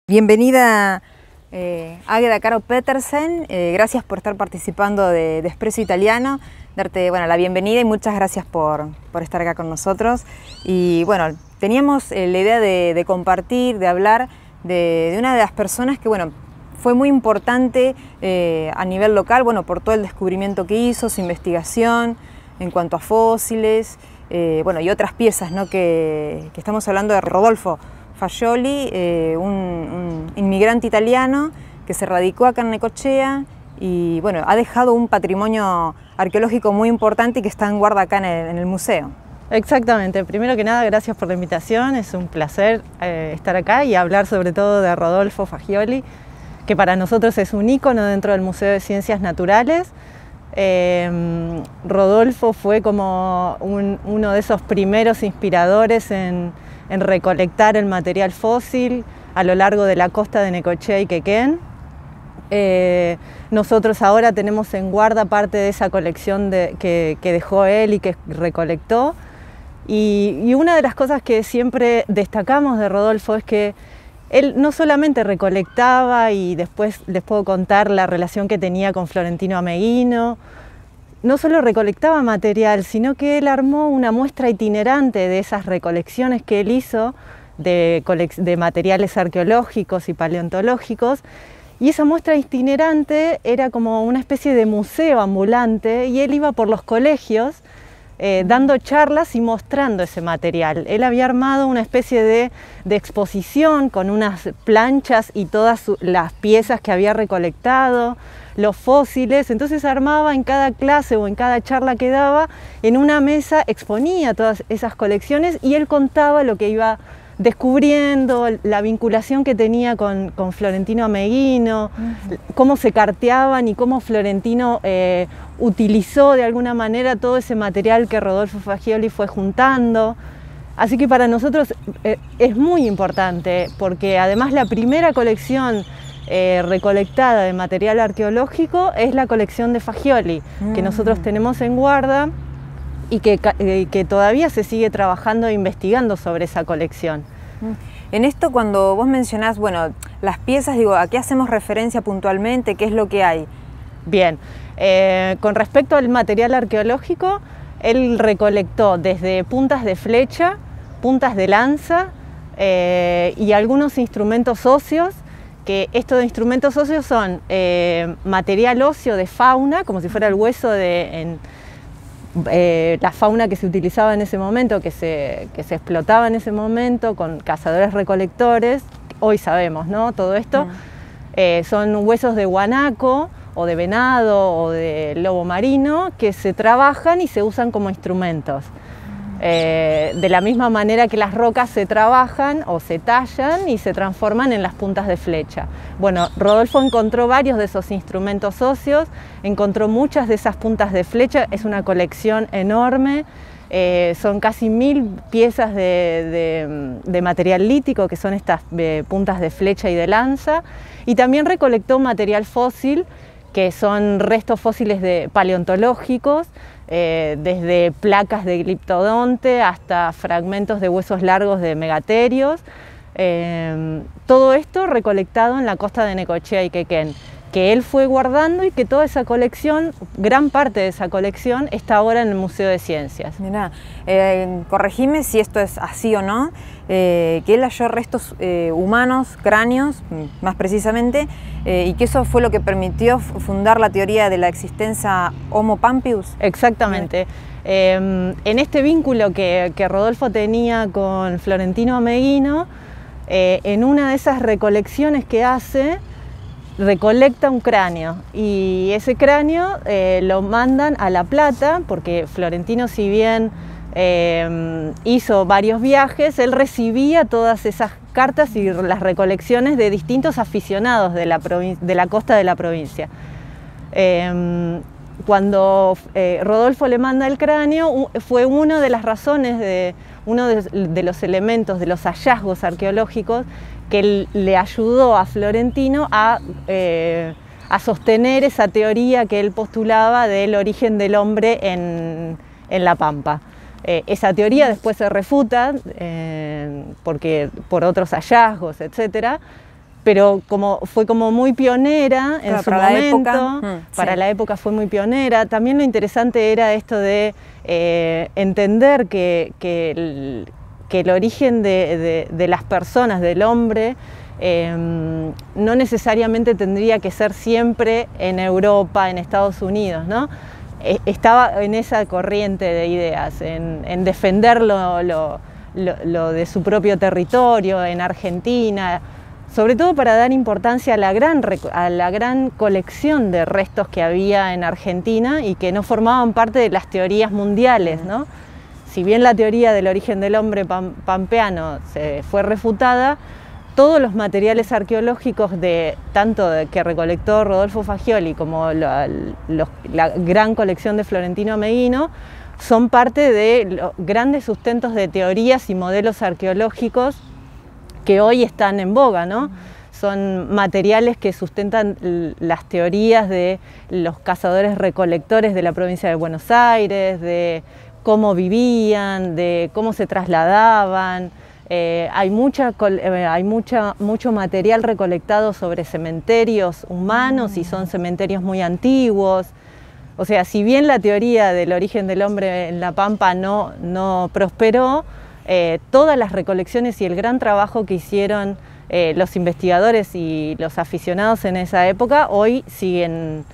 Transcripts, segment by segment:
Bienvenida Águeda Caro Petersen, gracias por estar participando de Espresso Italiano, darte la bienvenida y muchas gracias por estar acá con nosotros. Y bueno, teníamos la idea de compartir, de hablar de una de las personas que fue muy importante a nivel local, por todo el descubrimiento que hizo, su investigación en cuanto a fósiles, y otras piezas, ¿no? que estamos hablando de Rodolfo Fagioli, un inmigrante italiano que se radicó acá en Necochea y ha dejado un patrimonio arqueológico muy importante y que está en guarda acá en el museo. Exactamente. Primero que nada, gracias por la invitación. Es un placer estar acá y hablar sobre todo de Rodolfo Fagioli, que para nosotros es un ícono dentro del Museo de Ciencias Naturales. Rodolfo fue como uno de esos primeros inspiradores en recolectar el material fósil a lo largo de la costa de Necochea y Quequén. Nosotros ahora tenemos en guarda parte de esa colección que dejó él y que recolectó. Y una de las cosas que siempre destacamos de Rodolfo es que él no solamente recolectaba, y después les puedo contar la relación que tenía con Florentino Ameghino, no solo recolectaba material, sino que él armó una muestra itinerante de esas recolecciones que él hizo de materiales arqueológicos y paleontológicos. Y esa muestra itinerante era como una especie de museo ambulante y él iba por los colegios dando charlas y mostrando ese material. Él había armado una especie de exposición con unas planchas y todas las piezas que había recolectado, los fósiles. Entonces armaba en cada clase o en cada charla que daba, en una mesa exponía todas esas colecciones y él contaba lo que iba descubriendo, la vinculación que tenía con Florentino Ameghino, cómo se carteaban y cómo Florentino utilizó de alguna manera todo ese material que Rodolfo Fagioli fue juntando. Así que para nosotros es muy importante, porque además la primera colección recolectada de material arqueológico es la colección de Fagioli, que nosotros tenemos en guarda y que todavía se sigue trabajando e investigando sobre esa colección. En esto, cuando vos mencionás, las piezas, ¿a qué hacemos referencia puntualmente? ¿Qué es lo que hay? Bien, con respecto al material arqueológico, él recolectó desde puntas de flecha, puntas de lanza y algunos instrumentos óseos, que estos instrumentos óseos son material óseo de fauna, como si fuera el hueso de la fauna que se utilizaba en ese momento, que se explotaba en ese momento con cazadores recolectores. Hoy sabemos, ¿no? Todo esto son huesos de guanaco o de venado o de lobo marino que se trabajan y se usan como instrumentos. De la misma manera que las rocas se trabajan o se tallan y se transforman en las puntas de flecha. Bueno, Rodolfo encontró varios de esos instrumentos óseos, encontró muchas de esas puntas de flecha, es una colección enorme, son casi 1000 piezas de material lítico, que son estas puntas de flecha y de lanza, y también recolectó material fósil, que son restos fósiles paleontológicos, desde placas de gliptodonte hasta fragmentos de huesos largos de megaterios. Todo esto recolectado en la costa de Necochea y Quequén, que él fue guardando y que toda esa colección, gran parte de esa colección, está ahora en el Museo de Ciencias. Mirá, corregime si esto es así o no, que él halló restos humanos, cráneos, más precisamente, y que eso fue lo que permitió fundar la teoría de la existencia Homo pampeus. Exactamente. En este vínculo que Rodolfo tenía con Florentino Ameghino, en una de esas recolecciones que hace, recolecta un cráneo y ese cráneo lo mandan a La Plata, porque Florentino, si bien hizo varios viajes, él recibía todas esas cartas y las recolecciones de distintos aficionados de la costa de la provincia. Cuando Rodolfo le manda el cráneo, fue una de las razones, uno de los elementos, de los hallazgos arqueológicos que le ayudó a Florentino a sostener esa teoría que él postulaba del origen del hombre en La Pampa. Esa teoría después se refuta por otros hallazgos, etc. pero fue como muy pionera en su momento, para la época fue muy pionera. También lo interesante era esto de entender que el origen de las personas, del hombre, no necesariamente tendría que ser siempre en Europa, en Estados Unidos, ¿no? Estaba en esa corriente de ideas, en defender lo de su propio territorio, en Argentina, sobre todo para dar importancia a la gran colección de restos que había en Argentina y que no formaban parte de las teorías mundiales, ¿no? Si bien la teoría del origen del hombre pampeano se fue refutada, todos los materiales arqueológicos tanto que recolectó Rodolfo Fagioli como la gran colección de Florentino Ameghino son parte de los grandes sustentos de teorías y modelos arqueológicos que hoy están en boga, ¿no? Son materiales que sustentan las teorías de los cazadores recolectores de la provincia de Buenos Aires, de cómo vivían, de cómo se trasladaban. Hay mucho material recolectado sobre cementerios humanos y son cementerios muy antiguos. O sea, si bien la teoría del origen del hombre en la Pampa no prosperó, todas las recolecciones y el gran trabajo que hicieron los investigadores y los aficionados en esa época hoy siguen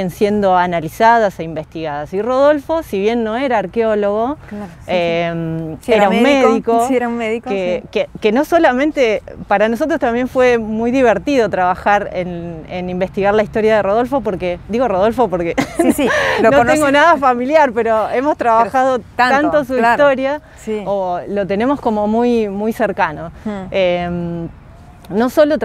siendo analizadas e investigadas. Y Rodolfo, si bien no era arqueólogo, claro, era un médico, que no solamente, para nosotros también fue muy divertido trabajar en investigar la historia de Rodolfo, porque, digo Rodolfo porque no tengo nada familiar, pero hemos trabajado tanto su historia, o lo tenemos como muy, muy cercano. No solo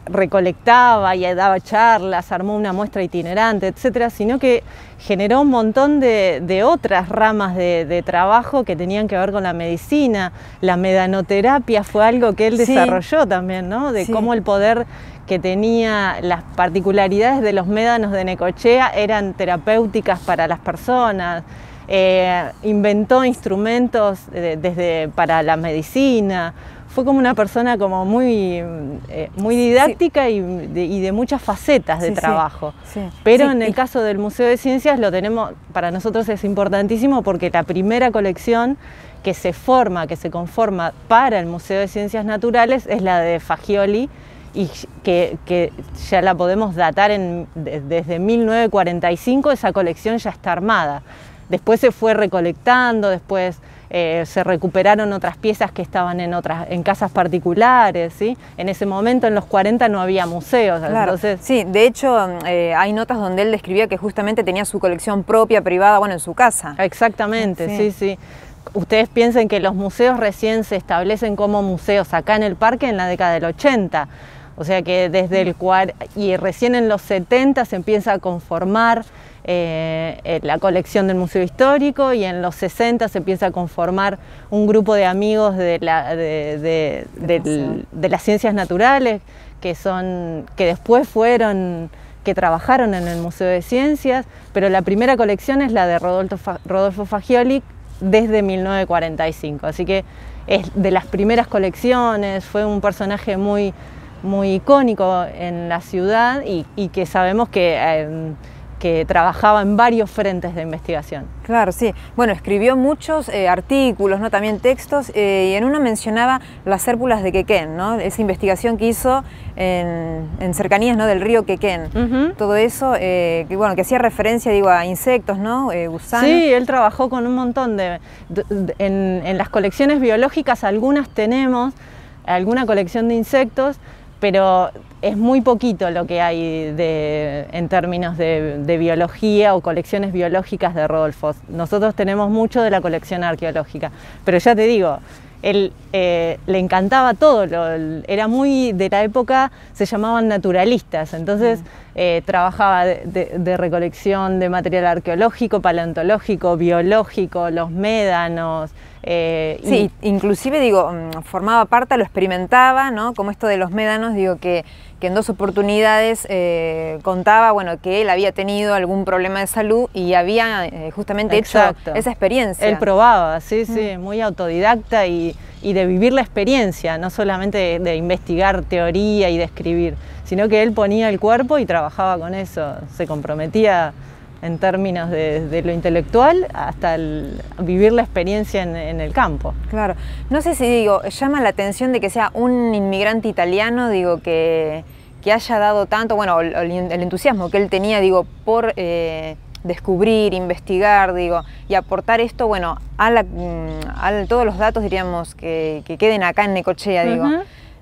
recolectaba y daba charlas, armó una muestra itinerante, etcétera, sino que generó un montón de otras ramas de trabajo que tenían que ver con la medicina. La medanoterapia fue algo que él desarrolló también, ¿no? De cómo el poder que tenía, las particularidades de los médanos de Necochea eran terapéuticas para las personas. Inventó instrumentos para la medicina. Fue como una persona como muy didáctica y de muchas facetas de trabajo. Pero en el caso del Museo de Ciencias lo tenemos, para nosotros es importantísimo porque la primera colección que se conforma para el Museo de Ciencias Naturales es la de Fagioli, y que ya la podemos datar desde 1945, esa colección ya está armada. Después se fue recolectando, después se recuperaron otras piezas que estaban en casas particulares, ¿sí? En ese momento, en los 40, no había museos. Claro. Entonces, sí, de hecho, hay notas donde él describía que justamente tenía su colección propia, privada, bueno, en su casa. Exactamente, sí. Ustedes piensen que los museos recién se establecen como museos acá en el parque en la década del 80. O sea que y recién en los 70 se empieza a conformar la colección del Museo Histórico, y en los 60 se empieza a conformar un grupo de amigos de las ciencias naturales que después que trabajaron en el Museo de Ciencias, pero la primera colección es la de Rodolfo Fagioli desde 1945, así que es de las primeras colecciones. Fue un personaje muy icónico en la ciudad y que sabemos que trabajaba en varios frentes de investigación. Claro, sí. Bueno, escribió muchos artículos, ¿no? También textos, y en uno mencionaba las cérpulas de Quequén, ¿no? Esa investigación que hizo en cercanías, ¿no? Del río Quequén. Todo eso, que hacía referencia, a insectos, ¿no? Gusanos. Sí, él trabajó con un montón en las colecciones biológicas, algunas tenemos alguna colección de insectos, pero es muy poquito lo que hay en términos de biología o colecciones biológicas de Rodolfo. Nosotros tenemos mucho de la colección arqueológica, pero ya te digo, él le encantaba todo, era muy de la época, se llamaban naturalistas, entonces trabajaba de recolección de material arqueológico, paleontológico, biológico, los médanos. Sí, inclusive formaba parte, lo experimentaba, ¿no? Como esto de los médanos, que en 2 oportunidades contaba, que él había tenido algún problema de salud y había justamente hecho esa experiencia. Él probaba, sí, muy autodidacta y y de vivir la experiencia, no solamente de investigar teoría y de escribir, sino que él ponía el cuerpo y trabajaba con eso, se comprometía en términos de lo intelectual hasta vivir la experiencia en el campo. Claro. No sé si, digo, llama la atención de que sea un inmigrante italiano, digo, que haya dado tanto, bueno, el entusiasmo que él tenía, digo, por descubrir, investigar, digo, y aportar esto, bueno, a todos los datos, diríamos, que queden acá en Necochea, digo.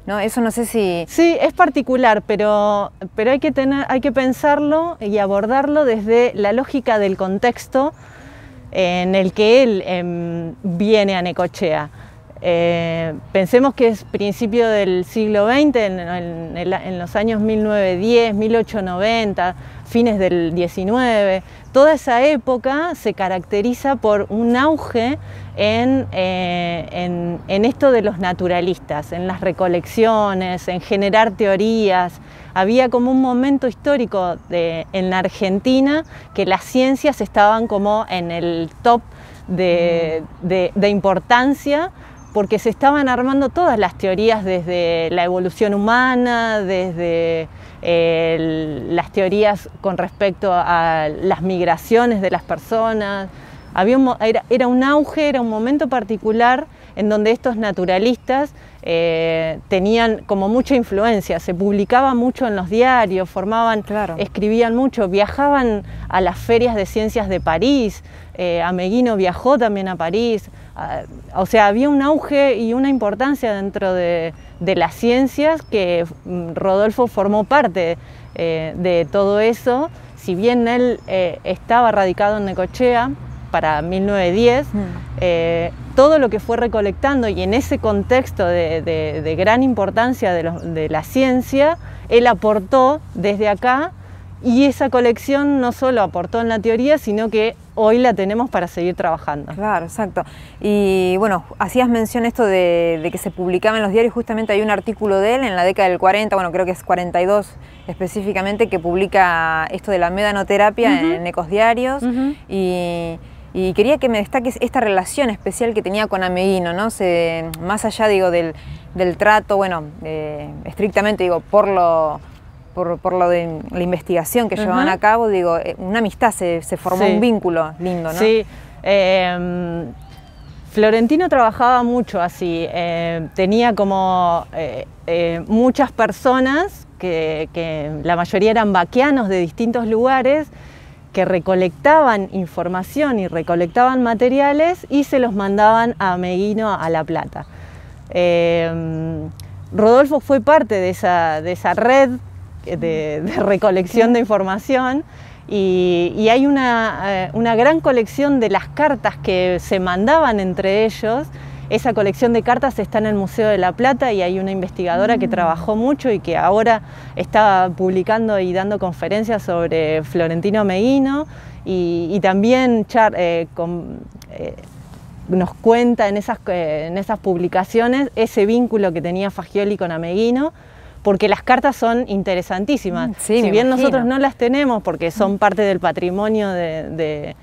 ¿No? Eso no sé si... Sí, es particular, pero hay que pensarlo y abordarlo desde la lógica del contexto en el que él viene a Necochea. Pensemos que es principio del siglo XX, en los años 1910, 1890, fines del XIX. Toda esa época se caracteriza por un auge en esto de los naturalistas, en las recolecciones, en generar teorías. Había como un momento histórico en la Argentina que las ciencias estaban como en el top de importancia, porque se estaban armando todas las teorías, desde la evolución humana, desde las teorías con respecto a las migraciones de las personas. Era un auge, era un momento particular en donde estos naturalistas tenían como mucha influencia, se publicaba mucho en los diarios, escribían mucho, viajaban a las ferias de ciencias de París, Ameghino viajó también a París, o sea, había un auge y una importancia dentro de las ciencias que Rodolfo formó parte de todo eso. Si bien él estaba radicado en Necochea para 1910, todo lo que fue recolectando y en ese contexto de gran importancia de la ciencia, él aportó desde acá, y esa colección no solo aportó en la teoría, sino que hoy la tenemos para seguir trabajando. Claro, exacto. Y bueno, hacías mención esto de que se publicaba en los diarios. Justamente hay un artículo de él en la década del 40, bueno, creo que es 42 específicamente, que publica esto de la medanoterapia en Ecosdiarios. Y quería que me destaques esta relación especial que tenía con Ameghino, ¿no? Más allá, digo, del trato, bueno, estrictamente, digo, por lo de la investigación que llevaban a cabo, digo, una amistad, se formó un vínculo lindo, ¿no? Sí, Florentino trabajaba mucho así, tenía como muchas personas, que la mayoría eran vaqueanos de distintos lugares, que recolectaban información y recolectaban materiales y se los mandaban a Ameghino a La Plata. Rodolfo fue parte de esa red de recolección de información, y hay una gran colección de las cartas que se mandaban entre ellos. Esa colección de cartas está en el Museo de La Plata, y hay una investigadora que trabajó mucho y que ahora está publicando y dando conferencias sobre Florentino Ameghino, y también nos cuenta en esas publicaciones ese vínculo que tenía Fagioli con Ameghino, porque las cartas son interesantísimas. Sí, si bien nosotros no las tenemos porque son parte del patrimonio del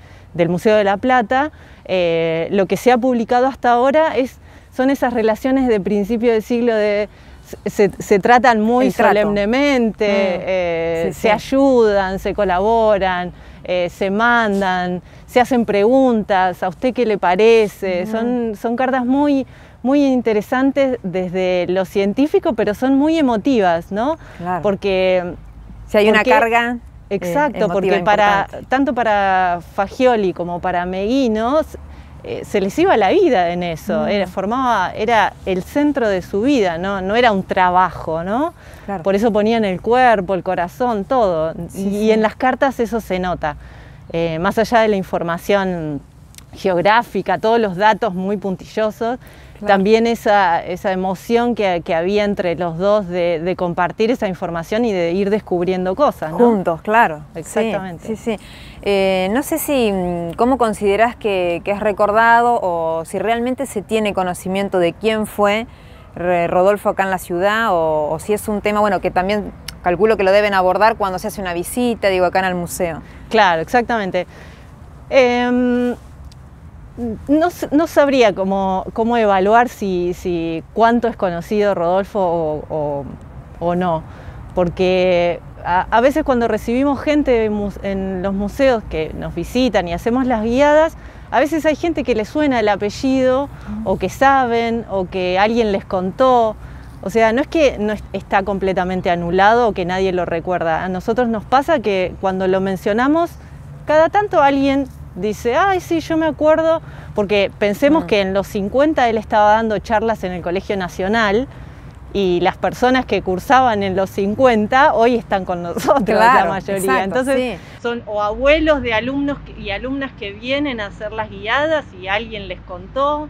Museo de La Plata, lo que se ha publicado hasta ahora son esas relaciones de principio del siglo, se tratan muy solemnemente, se ayudan, se colaboran, se mandan, se hacen preguntas, ¿a usted qué le parece? Son cartas muy interesantes desde lo científico, pero son muy emotivas, ¿no? Claro. Porque si hay una carga. Exacto, porque tanto para Fagioli como para Ameghino se les iba la vida en eso, era el centro de su vida, no era un trabajo, ¿no? Claro. Por eso ponían el cuerpo, el corazón, todo, y en las cartas eso se nota, más allá de la información geográfica, todos los datos muy puntillosos. Claro. También esa emoción que había entre los dos de compartir esa información y de ir descubriendo cosas, ¿no? Juntos, claro. Exactamente. Sí. No sé cómo considerás que es recordado, o si realmente se tiene conocimiento de quién fue Rodolfo acá en la ciudad, o si es un tema, bueno, que también calculo que lo deben abordar cuando se hace una visita, digo, acá en el museo. Claro, exactamente. No sabría cómo evaluar si cuánto es conocido Rodolfo o no, porque a veces cuando recibimos gente en los museos que nos visitan y hacemos las guiadas, a veces hay gente que le suena el apellido, o que saben, o que alguien les contó. O sea, no es que no está completamente anulado o que nadie lo recuerda. A nosotros nos pasa que cuando lo mencionamos, cada tanto alguien dice, ay, sí, yo me acuerdo, porque pensemos que en los 50 él estaba dando charlas en el Colegio Nacional, y las personas que cursaban en los 50 hoy están con nosotros, claro, la mayoría. Exacto, entonces son o abuelos de alumnos y alumnas que vienen a hacer las guiadas y alguien les contó.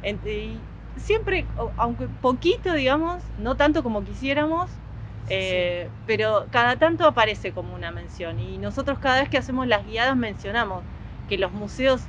Y siempre, aunque poquito, digamos, no tanto como quisiéramos, pero cada tanto aparece como una mención. Y nosotros cada vez que hacemos las guiadas mencionamos que los museos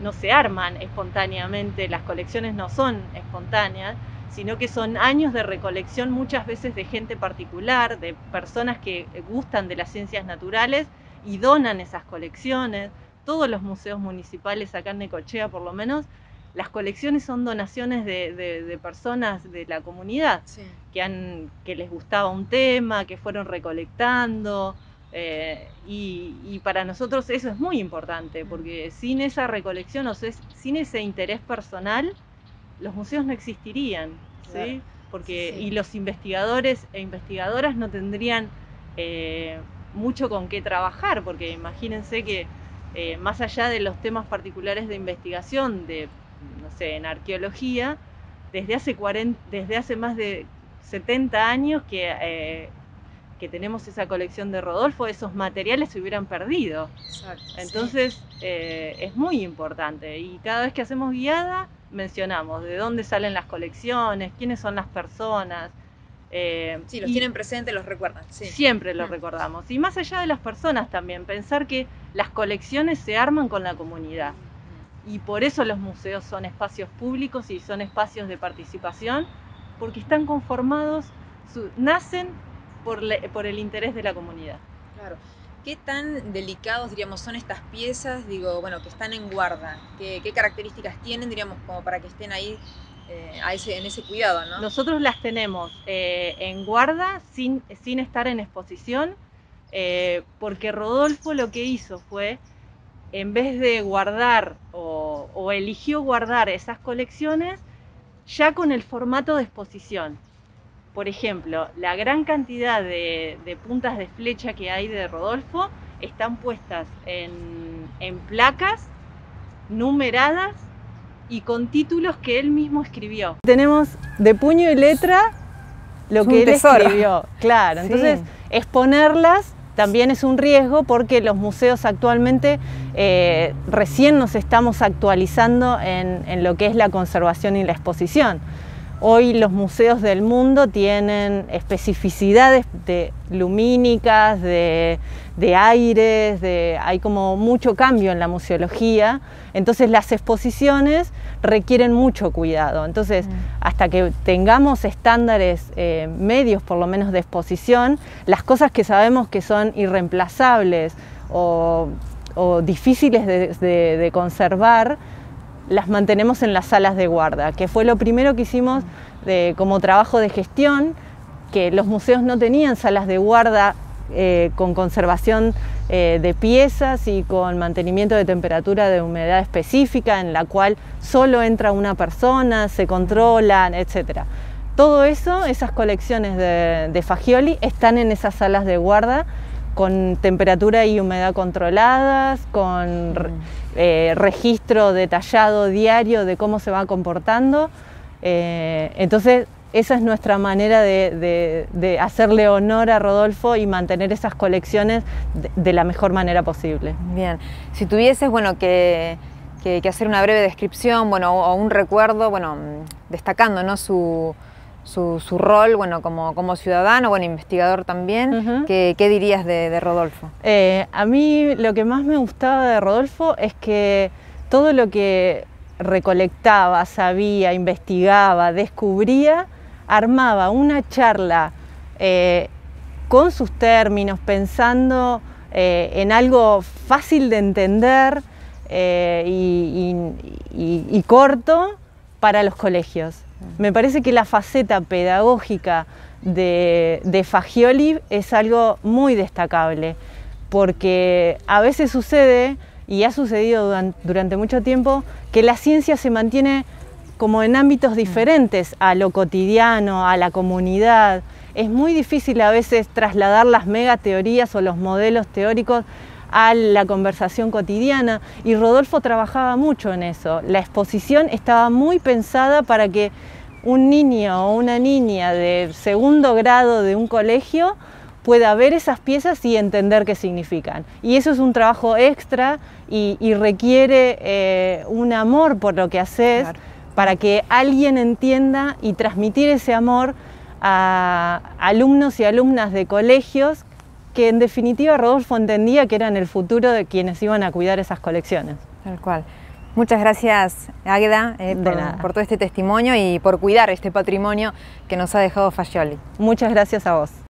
no se arman espontáneamente, las colecciones no son espontáneas, sino que son años de recolección muchas veces de gente particular, de personas que gustan de las ciencias naturales y donan esas colecciones. Todos los museos municipales acá en Necochea, por lo menos, las colecciones son donaciones de personas de la comunidad, sí, que les gustaba un tema, que fueron recolectando, y para nosotros eso es muy importante, porque sin esa recolección, o sea, sin ese interés personal, los museos no existirían, claro, ¿sí? Porque, sí, y los investigadores e investigadoras no tendrían mucho con qué trabajar, porque imagínense que más allá de los temas particulares de investigación, no sé, en arqueología, desde hace más de 70 años que tenemos esa colección de Rodolfo, esos materiales se hubieran perdido. Exacto, entonces, sí, es muy importante, y cada vez que hacemos guiada mencionamos de dónde salen las colecciones, quiénes son las personas. Sí, los tienen presentes, los recuerdan. Sí. Siempre los recordamos. Y más allá de las personas también, pensar que las colecciones se arman con la comunidad. Y por eso los museos son espacios públicos y son espacios de participación, porque están conformados, nacen por el interés de la comunidad. Claro. ¿Qué tan delicados, diríamos, son estas piezas, digo, bueno, que están en guarda? ¿Qué características tienen, diríamos, como para que estén ahí en ese cuidado, ¿no? Nosotros las tenemos en guarda sin estar en exposición, porque Rodolfo lo que hizo fue, en vez de guardar o eligió guardar esas colecciones ya con el formato de exposición. Por ejemplo, la gran cantidad de puntas de flecha que hay de Rodolfo están puestas en placas numeradas y con títulos que él mismo escribió. Tenemos de puño y letra lo que él escribió. Claro, sí. Entonces exponerlas también es un riesgo, porque los museos actualmente recién nos estamos actualizando en lo que es la conservación y la exposición. Hoy los museos del mundo tienen especificidades lumínicas, de aires, hay como mucho cambio en la museología, entonces las exposiciones requieren mucho cuidado. Entonces, hasta que tengamos estándares medios, por lo menos de exposición, las cosas que sabemos que son irreemplazables o difíciles de conservar, las mantenemos en las salas de guarda, que fue lo primero que hicimos como trabajo de gestión, que los museos no tenían salas de guarda con conservación de piezas y con mantenimiento de temperatura de humedad específica, en la cual solo entra una persona, se controlan, etc. Todo eso, esas colecciones de Fagioli están en esas salas de guarda, con temperatura y humedad controladas, con registro detallado diario de cómo se va comportando. Entonces, esa es nuestra manera de hacerle honor a Rodolfo y mantener esas colecciones de la mejor manera posible. Bien, si tuvieses, bueno, que hacer una breve descripción, bueno, o un recuerdo, bueno, destacando, ¿no?, su rol, bueno, como ciudadano, bueno, investigador también, ¿qué dirías de Rodolfo? A mí lo que más me gustaba de Rodolfo es que todo lo que recolectaba, sabía, investigaba, descubría, armaba una charla con sus términos, pensando en algo fácil de entender, y corto para los colegios. Me parece que la faceta pedagógica de Fagioli es algo muy destacable, porque a veces sucede, y ha sucedido durante mucho tiempo, que la ciencia se mantiene como en ámbitos diferentes a lo cotidiano, a la comunidad. Es muy difícil a veces trasladar las megateorías o los modelos teóricos a la conversación cotidiana, y Rodolfo trabajaba mucho en eso. La exposición estaba muy pensada para que un niño o una niña de segundo grado de un colegio pueda ver esas piezas y entender qué significan. Y eso es un trabajo extra y requiere un amor por lo que haces, claro, para que alguien entienda y transmitir ese amor a alumnos y alumnas de colegios que en definitiva Rodolfo entendía que eran el futuro de quienes iban a cuidar esas colecciones. Tal cual. Muchas gracias, Águeda, por todo este testimonio y por cuidar este patrimonio que nos ha dejado Fagioli. Muchas gracias a vos.